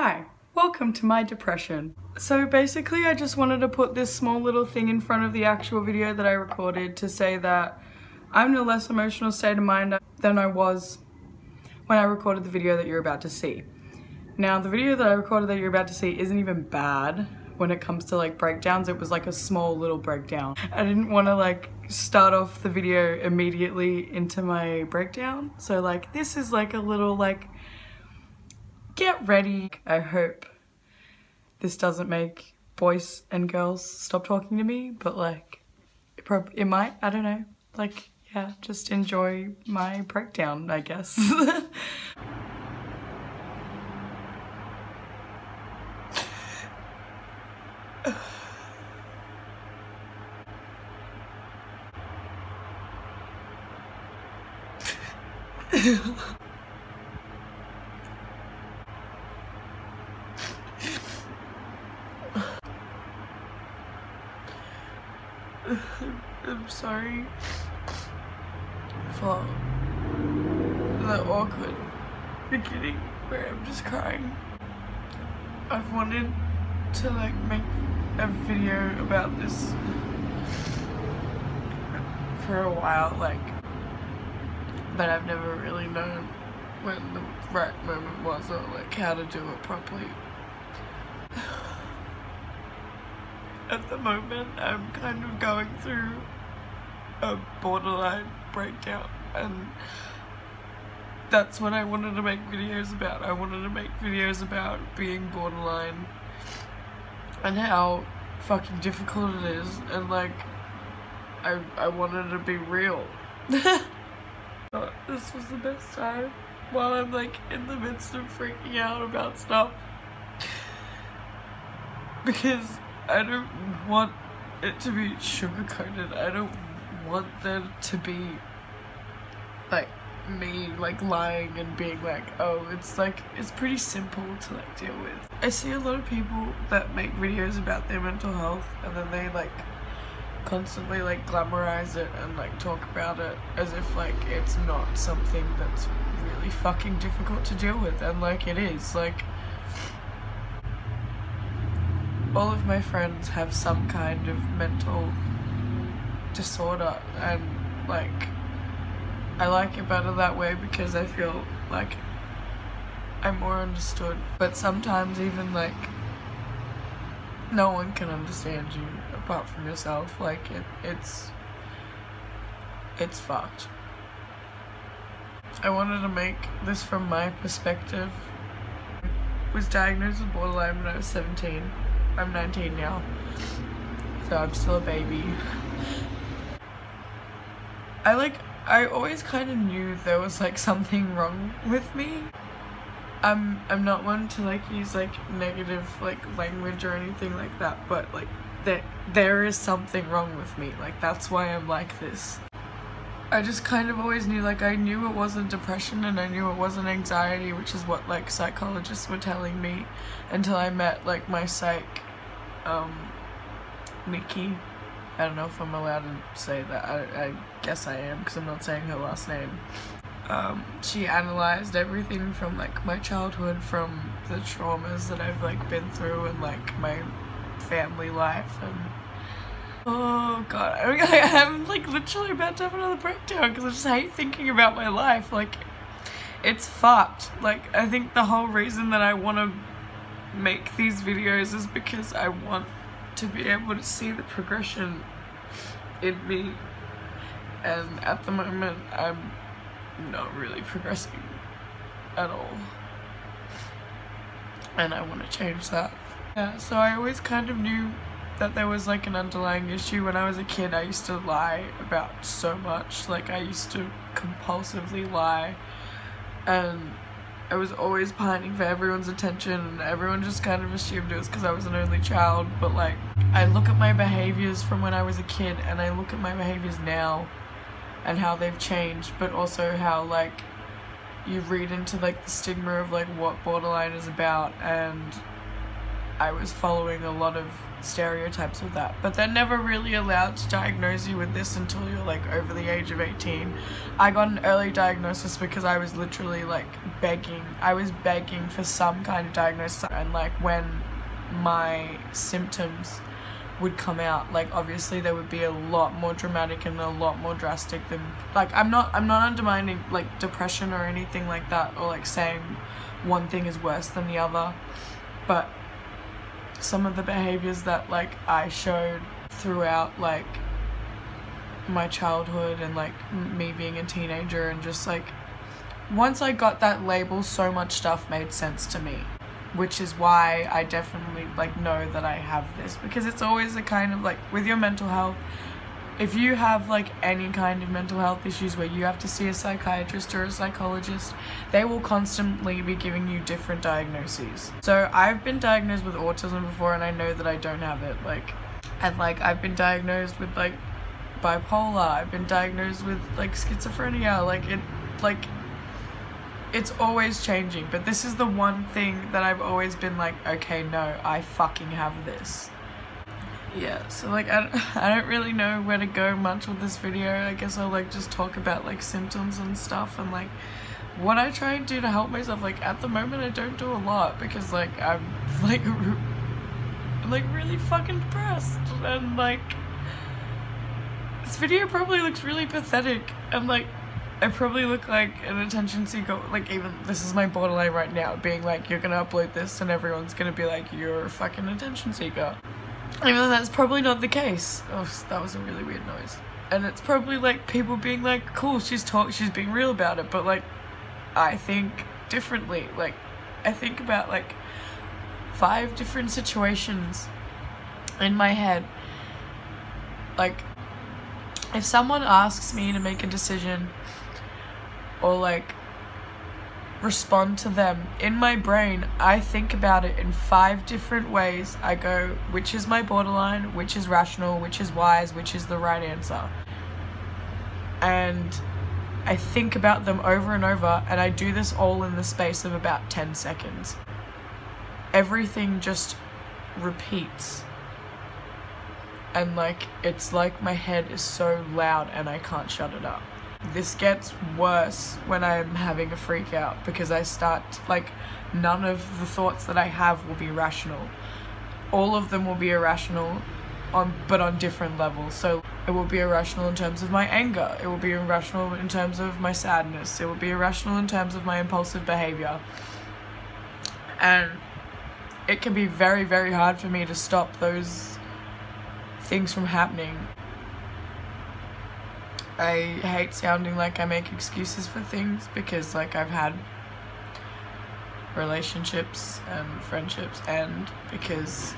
Hi, welcome to my depression. So basically I just wanted to put this small little thing in front of the actual video that I recorded to say that I'm in a less emotional state of mind than I was when I recorded the video that you're about to see. Now the video that I recorded that you're about to see isn't even bad when it comes to like breakdowns. It was like a small little breakdown. I didn't want to like start off the video immediately into my breakdown. So like this is like a little like get ready. I hope this doesn't make boys and girls stop talking to me, but like it might, I don't know. Like yeah, just enjoy my breakdown, I guess. I'm sorry for the awkward beginning where I'm just crying. I've wanted to like make a video about this for a while, like, but I've never really known when the right moment was or like how to do it properly. At the moment I'm kind of going through a borderline breakdown, and that's what I wanted to make videos about. I wanted to make videos about being borderline and how fucking difficult it is, and like I wanted to be real. But this was the best time while I'm like in the midst of freaking out about stuff, because I don't want it to be sugar-coated. I don't want there to be like me like lying and being like, oh, it's like it's pretty simple to like deal with. I see a lot of people that make videos about their mental health and then they like constantly like glamorize it and like talk about it as if like it's not something that's really fucking difficult to deal with, and like it is. Like all of my friends have some kind of mental disorder, and like I like it better that way because I feel like I'm more understood. But sometimes even like no one can understand you apart from yourself. Like it's fucked. I wanted to make this from my perspective. I was diagnosed with borderline when I was 17. I'm 19 now, so I'm still a baby. I always kind of knew there was like something wrong with me. I'm not one to like use like negative like language or anything like that, but like there is something wrong with me. Like that's why I'm like this. I just kind of always knew, like I knew it wasn't depression and I knew it wasn't anxiety, which is what like psychologists were telling me until I met like my psych, Nikki. I don't know if I'm allowed to say that. I guess I am because I'm not saying her last name. She analyzed everything from like my childhood, from the traumas that I've like been through, and like my family life, and oh god, I'm like literally about to have another breakdown because I just hate thinking about my life. Like it's fucked. Like I think the whole reason that I want to make these videos is because I want to be able to see the progression in me, and at the moment I'm not really progressing at all, and I want to change that. Yeah, so I always kind of knew that there was like an underlying issue. When I was a kid I used to lie about so much. Like I used to compulsively lie, and I was always pining for everyone's attention, and everyone just kind of assumed it was because I was an only child. But like I look at my behaviors from when I was a kid and I look at my behaviors now and how they've changed, but also how like you read into like the stigma of like what borderline is about, and I was following a lot of stereotypes with that, but they're never really allowed to diagnose you with this until you're like over the age of 18. I got an early diagnosis because I was literally like begging for some kind of diagnosis, and like when my symptoms would come out, like obviously they would be a lot more dramatic and a lot more drastic than, like, I'm not undermining like depression or anything like that, or like saying one thing is worse than the other, but some of the behaviors that like I showed throughout like my childhood and like me being a teenager, and just like once I got that label, so much stuff made sense to me, which is why I definitely like know that I have this, because it's always a kind of like with your mental health, if you have like any kind of mental health issues where you have to see a psychiatrist or a psychologist, they will constantly be giving you different diagnoses. So I've been diagnosed with autism before, and I know that I don't have it, like, and like I've been diagnosed with like bipolar, I've been diagnosed with like schizophrenia, like it's always changing, but this is the one thing that I've always been like, okay, no, I fucking have this. Yeah, so like I don't really know where to go much with this video. I guess I'll like just talk about like symptoms and stuff, and like what I try and do to help myself. Like at the moment I don't do a lot because like I'm like really fucking depressed, and like this video probably looks really pathetic, and like I probably look like an attention seeker. Like even this is my borderline right now, being like, you're gonna upload this and everyone's gonna be like, you're a fucking attention seeker. Even though that's probably not the case. Oh, that was a really weird noise. And it's probably like people being like, cool, she's being real about it, but like I think differently. Like I think about like 5 different situations in my head. Like if someone asks me to make a decision or like respond to them, in my brain I think about it in 5 different ways. I go, which is my borderline, which is rational, which is wise, which is the right answer, and I think about them over and over, and I do this all in the space of about 10 seconds. Everything just repeats, and like it's like my head is so loud and I can't shut it up. This gets worse when I'm having a freak out, because I start, like, none of the thoughts that I have will be rational. All of them will be irrational, but on different levels. So it will be irrational in terms of my anger, it will be irrational in terms of my sadness, it will be irrational in terms of my impulsive behavior. And it can be very, very hard for me to stop those things from happening. I hate sounding like I make excuses for things, because like I've had relationships and friendships, and because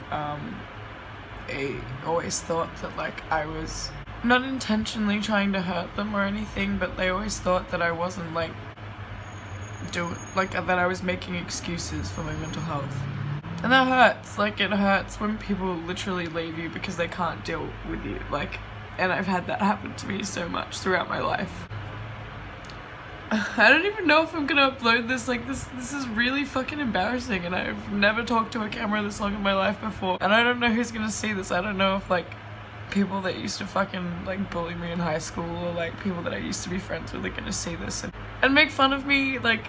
I always thought that like I was not intentionally trying to hurt them or anything, but they always thought that I wasn't like that I was making excuses for my mental health. And that hurts. Like it hurts when people literally leave you because they can't deal with you. Like, and I've had that happen to me so much throughout my life. I don't even know if I'm gonna upload this. Like this is really fucking embarrassing, and I've never talked to a camera this long in my life before, and I don't know who's gonna see this. I don't know if like people that used to fucking like bully me in high school, or like people that I used to be friends with, are gonna see this and make fun of me. Like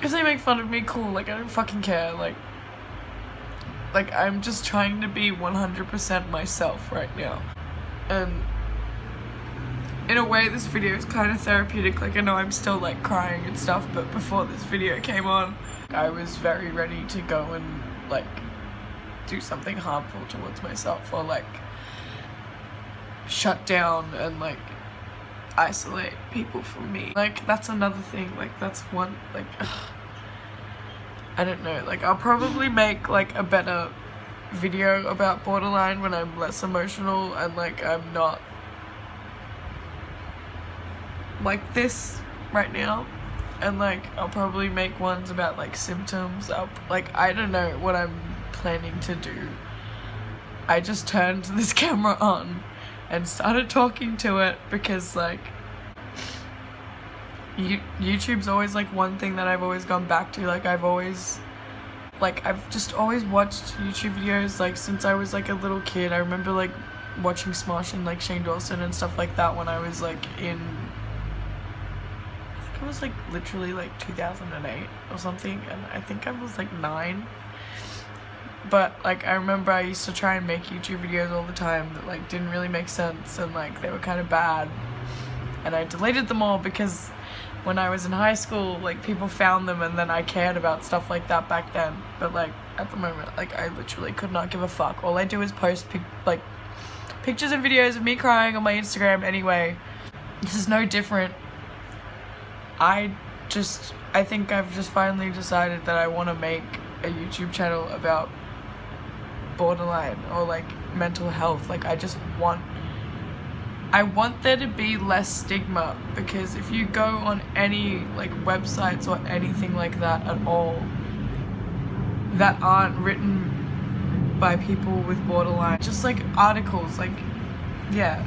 if they make fun of me, cool, like I don't fucking care. Like I'm just trying to be 100% myself right now. And in a way this video is kind of therapeutic. Like I know I'm still like crying and stuff, but before this video came on, I was very ready to go and like do something harmful towards myself, or like shut down and like isolate people from me. Like that's another thing. Like that's one, like I don't know, like I'll probably make like a better video about borderline when I'm less emotional and like I'm not like this right now, and like I'll probably make ones about like symptoms. I don't know what I'm planning to do. I just turned this camera on and started talking to it because like YouTube's always like one thing that I've always gone back to. Like I've always like I've just always watched YouTube videos like since I was like a little kid. I remember like watching Smosh and like Shane Dawson and stuff like that when I was like in, I think it was like literally like 2008 or something, and I think I was like 9. But like I remember I used to try and make YouTube videos all the time that like didn't really make sense and like they were kind of bad, and I deleted them all because when I was in high school like people found them and then I cared about stuff like that back then. But like at the moment like I literally could not give a fuck. All I do is post pictures and videos of me crying on my Instagram anyway. This is no different. I think I've just finally decided that I want to make a YouTube channel about borderline or like mental health. Like I want there to be less stigma, because if you go on any like websites or anything like that at all that aren't written by people with borderline, just like articles, like yeah,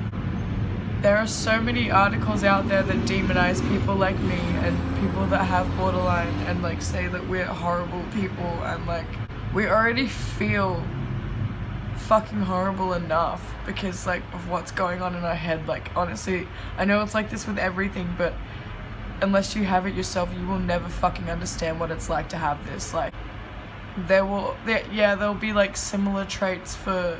there are so many articles out there that demonize people like me and people that have borderline and like say that we're horrible people, and like we already feel fucking horrible enough because like of what's going on in our head. Like honestly, I know it's like this with everything, but unless you have it yourself, you will never fucking understand what it's like to have this. Like there'll be like similar traits for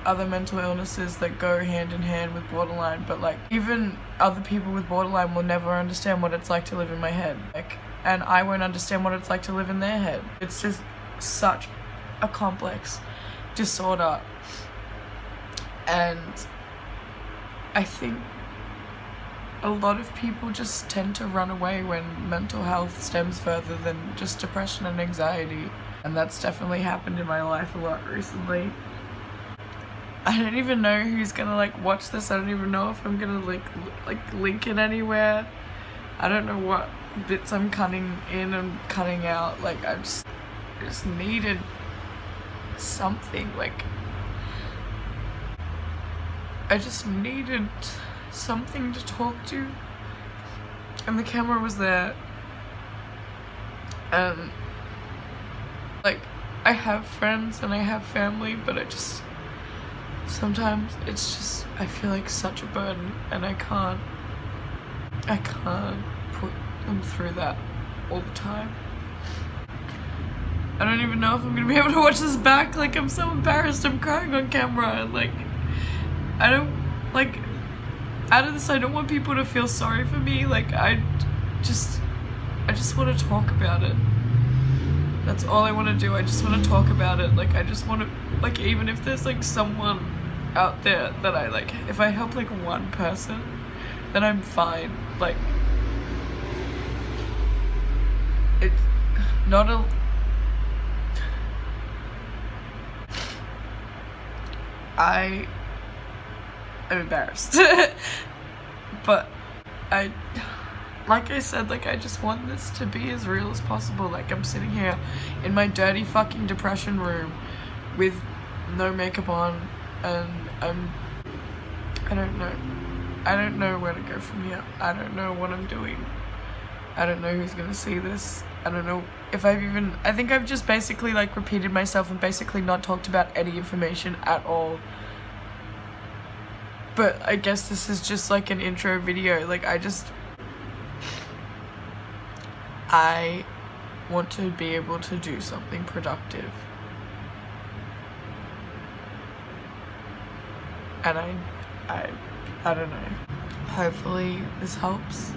other mental illnesses that go hand in hand with borderline, but like even other people with borderline will never understand what it's like to live in my head, like, and I won't understand what it's like to live in their head. It's just such a complex disorder, and I think a lot of people just tend to run away when mental health stems further than just depression and anxiety, and that's definitely happened in my life a lot recently. I don't even know who's gonna like watch this. I don't even know if I'm gonna like link it anywhere. I don't know what bits I'm cutting in and cutting out. Like I just needed something. Like I just needed something to talk to, and the camera was there, and like I have friends and I have family, but sometimes it's just, I feel like such a burden, and I can't put them through that all the time. I don't even know if I'm gonna be able to watch this back. Like I'm so embarrassed, I'm crying on camera, and like I don't, like out of this I don't want people to feel sorry for me. Like I just want to talk about it. That's all I want to do. I just want to talk about it. Like I just want to, like, even if there's like someone out there that I like, if I help like one person, then I'm fine. Like it's not a, I am embarrassed. But like I said, like I just want this to be as real as possible. Like I'm sitting here in my dirty fucking depression room with no makeup on, and I don't know where to go from here. I don't know what I'm doing. I don't know who's gonna see this. I don't know if I think I've just basically like repeated myself and basically not talked about any information at all. But I guess this is just like an intro video. Like I want to be able to do something productive. And I don't know. Hopefully this helps.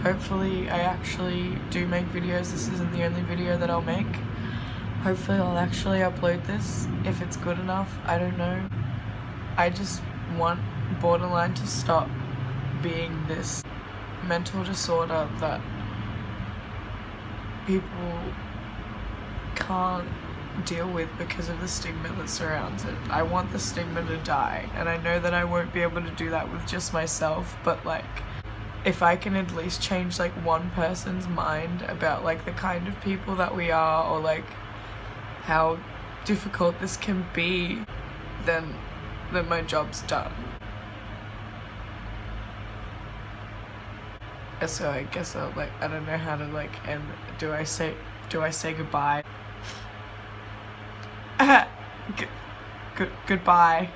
Hopefully I actually do make videos. This isn't the only video that I'll make. Hopefully I'll actually upload this if it's good enough. I don't know. I just want borderline to stop being this mental disorder that people can't deal with because of the stigma that surrounds it. I want the stigma to die, and I know that I won't be able to do that with just myself, but like if I can at least change like one person's mind about like the kind of people that we are, or like how difficult this can be, then my job's done. So I guess I'll like, I don't know how to like end. Do I say goodbye? Goodbye.